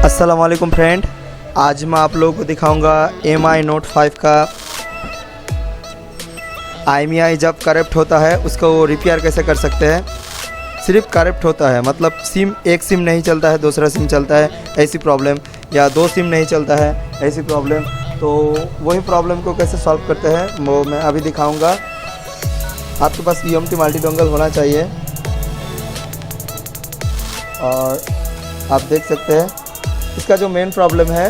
अस्सलाम वालेकुम फ्रेंड, आज मैं आप लोगों को दिखाऊंगा MI Note 5 का IMEI जब करप्ट होता है उसको रिपेयर कैसे कर सकते हैं। सिर्फ करप्ट होता है मतलब एक सिम नहीं चलता है, दूसरा सिम चलता है ऐसी प्रॉब्लम, या दो सिम नहीं चलता है ऐसी प्रॉब्लम। तो वही प्रॉब्लम को कैसे सॉल्व करते हैं वो मैं अभी दिखाऊंगा। आपके पास EMT मल्टी डोंगल होना चाहिए और आप देख सकते हैं इसका जो मेन प्रॉब्लम है,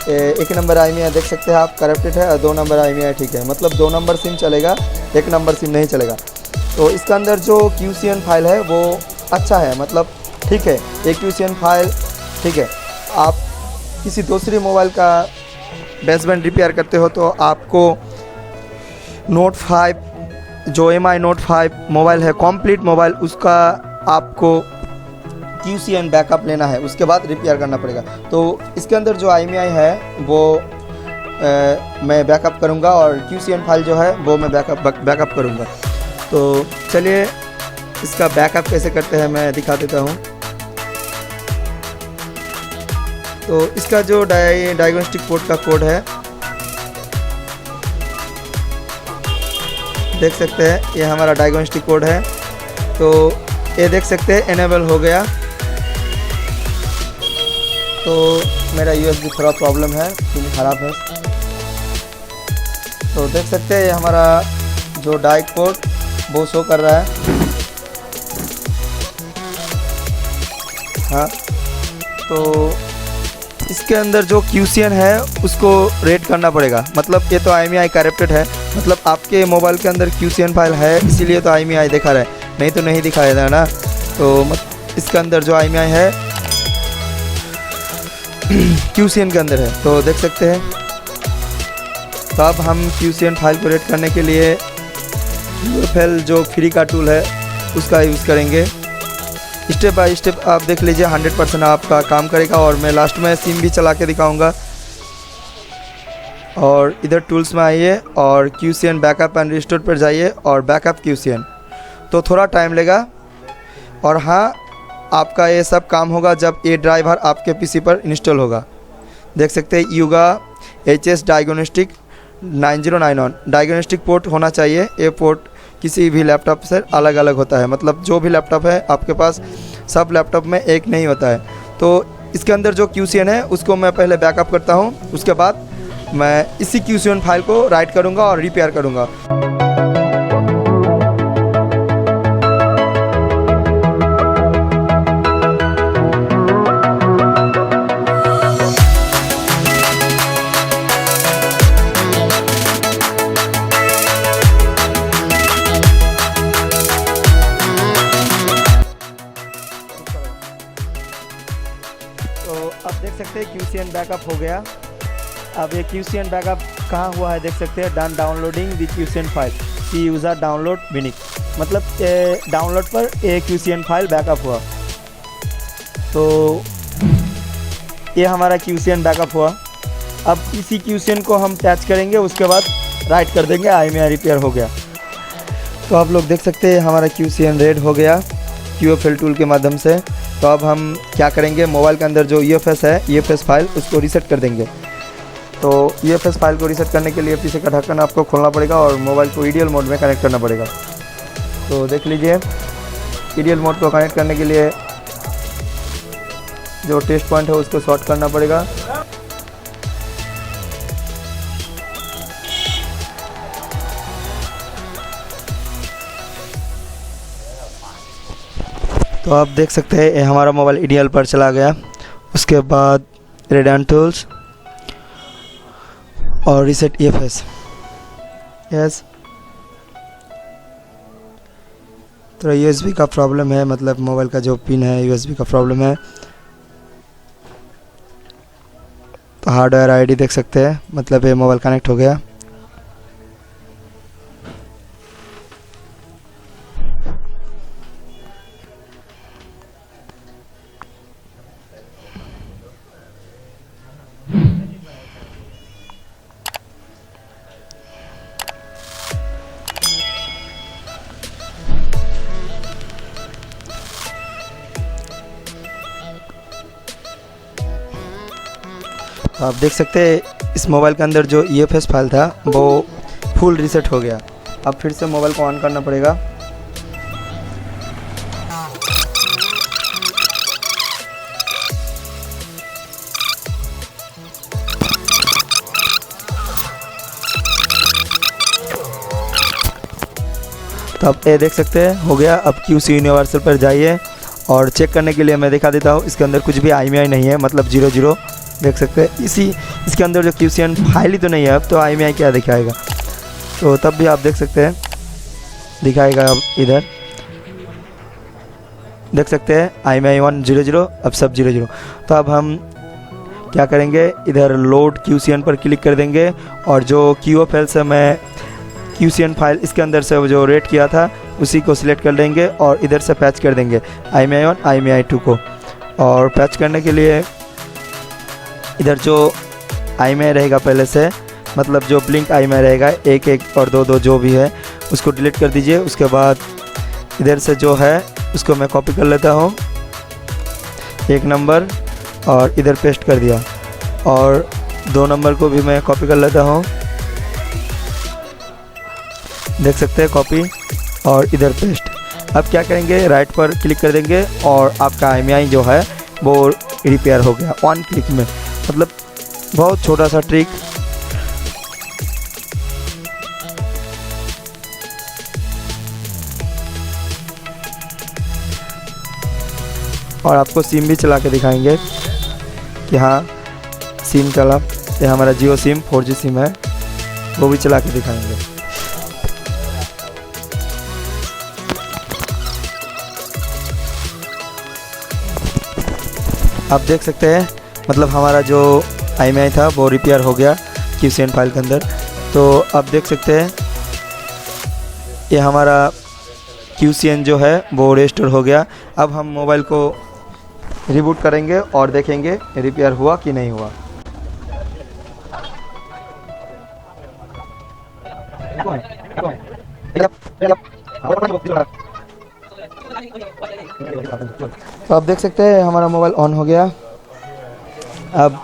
एक नंबर IMEI देख सकते हैं आप करप्टेड है और 2 नंबर IMEI ठीक है, मतलब 2 नंबर सिम चलेगा, 1 नंबर सिम नहीं चलेगा। तो इसका अंदर जो QCN फाइल है वो अच्छा है, मतलब ठीक है, एक QCN फाइल ठीक है। आप किसी दूसरी मोबाइल का बेसबैंड रिपेयर करते हो तो आपको Note 5 जो MI Note 5 मोबाइल है, कंप्लीट मोबाइल, उसका आपको QCN बैकअप लेना है, उसके बाद रिपेयर करना पड़ेगा। तो इसके अंदर जो IMEI है वो मैं बैकअप करूंगा और QCN फाइल जो है वो मैं बैकअप करूंगा। तो चलिए इसका बैकअप कैसे करते हैं मैं दिखा देता हूं। तो इसका जो डायग्नोस्टिक पोर्ट का कोड है देख सकते हैं, ये हमारा डायग्नोस्टिक कोड है। तो ये देख सकते हैं इनेबल हो गया। तो मेरा USB थोड़ा प्रॉब्लम है, पिन ख़राब है। तो देख सकते हैं ये हमारा जो डाई कोड वो शो कर रहा है। हाँ, तो इसके अंदर जो QCN है उसको रेड करना पड़ेगा, मतलब ये तो IMEI करप्टेड है, मतलब आपके मोबाइल के अंदर QCN फाइल है इसीलिए तो IMEI दिखा रहा है, नहीं तो नहीं दिखाएगा ना। तो इसके अंदर जो IMEI है QCN के अंदर है, तो देख सकते हैं। तो अब हम QCN फाइल को रेड करने के लिए UFL जो फ्री का टूल है उसका यूज़ करेंगे। स्टेप बाय स्टेप आप देख लीजिए, 100% आपका काम करेगा। और मैं लास्ट में सिम भी चला के दिखाऊंगा। और इधर टूल्स में आइए और QCN बैकअप एंड रिस्टोर पर जाइए और बैकअप QCN, तो थोड़ा टाइम लेगा। और हाँ, आपका ये सब काम होगा जब ये ड्राइवर आपके PC पर इंस्टॉल होगा। देख सकते हैं युगा HS डायग्नोस्टिक 9091 डायग्नोस्टिक पोर्ट होना चाहिए। ये पोर्ट किसी भी लैपटॉप से अलग अलग होता है, मतलब जो भी लैपटॉप है आपके पास सब लैपटॉप में एक नहीं होता है। तो इसके अंदर जो QCN है उसको मैं पहले बैकअप करता हूँ, उसके बाद मैं इसी QCN फाइल को राइट करूँगा और रिपेयर करूँगा। तो अब देख सकते हैं QCN बैकअप हो गया। अब ये QCN बैकअप कहाँ हुआ है देख सकते हैं, done downloading the QCN file, see user download विनिक, मतलब डाउनलोड पर एक QCN फाइल बैकअप हुआ। तो ये हमारा QCN बैकअप हुआ। अब इसी QCN को हम टैच करेंगे, उसके बाद राइट कर देंगे, IMEI रिपेयर हो गया। तो आप लोग देख सकते हैं हमारा QCN रेड हो गया UFL टूल के माध्यम से। तो अब हम क्या करेंगे, मोबाइल के अंदर जो UFS है, UFS फाइल, उसको रीसेट कर देंगे। तो UFS फाइल को रीसेट करने के लिए पीछे का ढक्कन आपको खोलना पड़ेगा और मोबाइल को EDL मोड में कनेक्ट करना पड़ेगा। तो देख लीजिए, EDL मोड को कनेक्ट करने के लिए जो टेस्ट पॉइंट है उसको शॉर्ट करना पड़ेगा। तो आप देख सकते हैं ये हमारा मोबाइल EDL पर चला गया। उसके बाद रेडियन टूल्स और रीसेट EFS, यस। तो USB का प्रॉब्लम है, मतलब मोबाइल का जो पिन है USB का प्रॉब्लम है। तो हार्डवेयर ID देख सकते हैं, मतलब ये मोबाइल कनेक्ट हो गया। तो आप देख सकते हैं इस मोबाइल के अंदर जो EFS फाइल था वो फुल रीसेट हो गया। अब फिर से मोबाइल को ऑन करना पड़ेगा। तो आप ये देख सकते हैं हो गया। अब QC यूनिवर्सल पर जाइए और चेक करने के लिए मैं दिखा देता हूँ। इसके अंदर कुछ भी IMEI नहीं है, मतलब 00 देख सकते हैं। इसके अंदर जो QCN फाइल ही तो नहीं है, अब तो IMEI क्या दिखाएगा। तो तब भी आप देख सकते हैं दिखाएगा। अब इधर देख सकते हैं IMEI 1 00, अब सब 00। तो अब हम क्या करेंगे, इधर लोड QCN पर क्लिक कर देंगे और जो QFL से मैं QCN फाइल इसके अंदर से जो रेट किया था उसी को सिलेक्ट कर लेंगे और इधर से पैच कर देंगे IMEI 1 IMEI 2 को। और पैच करने के लिए इधर जो IMEI रहेगा पहले से, मतलब जो ब्लिंक IMEI रहेगा 1 और 2 जो भी है उसको डिलीट कर दीजिए। उसके बाद इधर से जो है उसको मैं कॉपी कर लेता हूँ 1 नंबर और इधर पेस्ट कर दिया, और 2 नंबर को भी मैं कॉपी कर लेता हूँ, देख सकते हैं कॉपी और इधर पेस्ट। अब क्या करेंगे, राइट पर क्लिक कर देंगे और आपका IMEI जो है वो रिपेयर हो गया 1 क्लिक में। मतलब बहुत छोटा सा ट्रिक। और आपको सिम भी चला के दिखाएंगे कि हाँ सिम चला। ये हमारा जियो सिम 4G सिम है, वो भी चला के दिखाएंगे। आप देख सकते हैं मतलब हमारा जो IMEI था वो रिपेयर हो गया QCN फाइल के अंदर। तो आप देख सकते हैं ये हमारा QCN जो है वो रेस्टोर हो गया। अब हम मोबाइल को रिबूट करेंगे और देखेंगे रिपेयर हुआ कि नहीं हुआ। तो आप देख सकते हैं हमारा मोबाइल ऑन हो गया। अब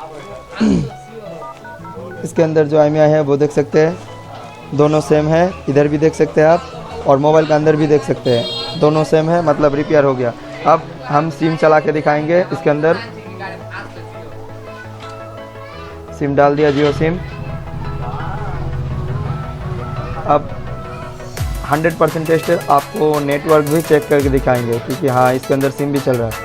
इसके अंदर जो IMEI है वो देख सकते हैं दोनों सेम है। इधर भी देख सकते हैं आप और मोबाइल के अंदर भी देख सकते हैं दोनों सेम है, मतलब रिपेयर हो गया। अब हम सिम चला के दिखाएंगे। इसके अंदर सिम डाल दिया, जियो सिम। अब 100% टेस्ट है। आपको नेटवर्क भी चेक करके दिखाएंगे क्योंकि हाँ इसके अंदर सिम भी चल रहा है।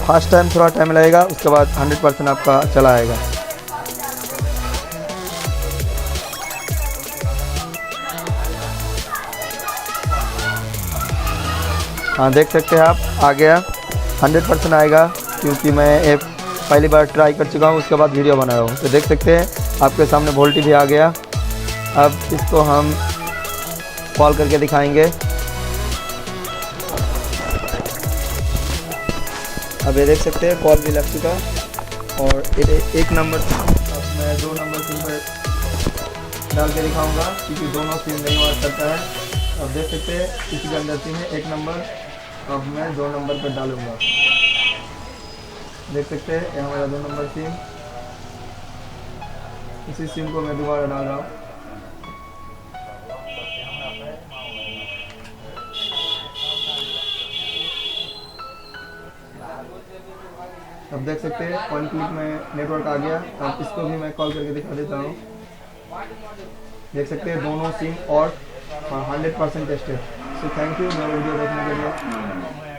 फर्स्ट टाइम थोड़ा टाइम लगेगा, उसके बाद 100% आपका चला आएगा। हाँ देख सकते हैं आप आ गया, 100% आएगा क्योंकि मैं ऐप पहली बार ट्राई कर चुका हूँ, उसके बाद वीडियो बना रहा हूँ। तो देख सकते हैं आपके सामने वोल्टी भी आ गया। अब इसको हम कॉल करके दिखाएंगे। अब ये देख सकते हैं कॉल भी लग चुका और 1 नंबर। अब मैं 2 नंबर सिम पर डाल के दिखाऊंगा क्योंकि दोनों सिम नहीं वर्क करता है। अब देख सकते हैं इसी के अंदर सिम है 1 नंबर। अब मैं 2 नंबर पर डालूंगा, देख सकते हैं ये हमारा 2 नंबर सिम। इसी सिम को मैं दोबारा डाल रहा हूँ। अब देख सकते हैं 1 क्लिक में नेटवर्क आ गया। अब इसको भी मैं कॉल करके दिखा देता हूँ। देख सकते हैं दोनों सिम और 100% टेस्टेड। सो थैंक यू मेरा वीडियो देखने के लिए।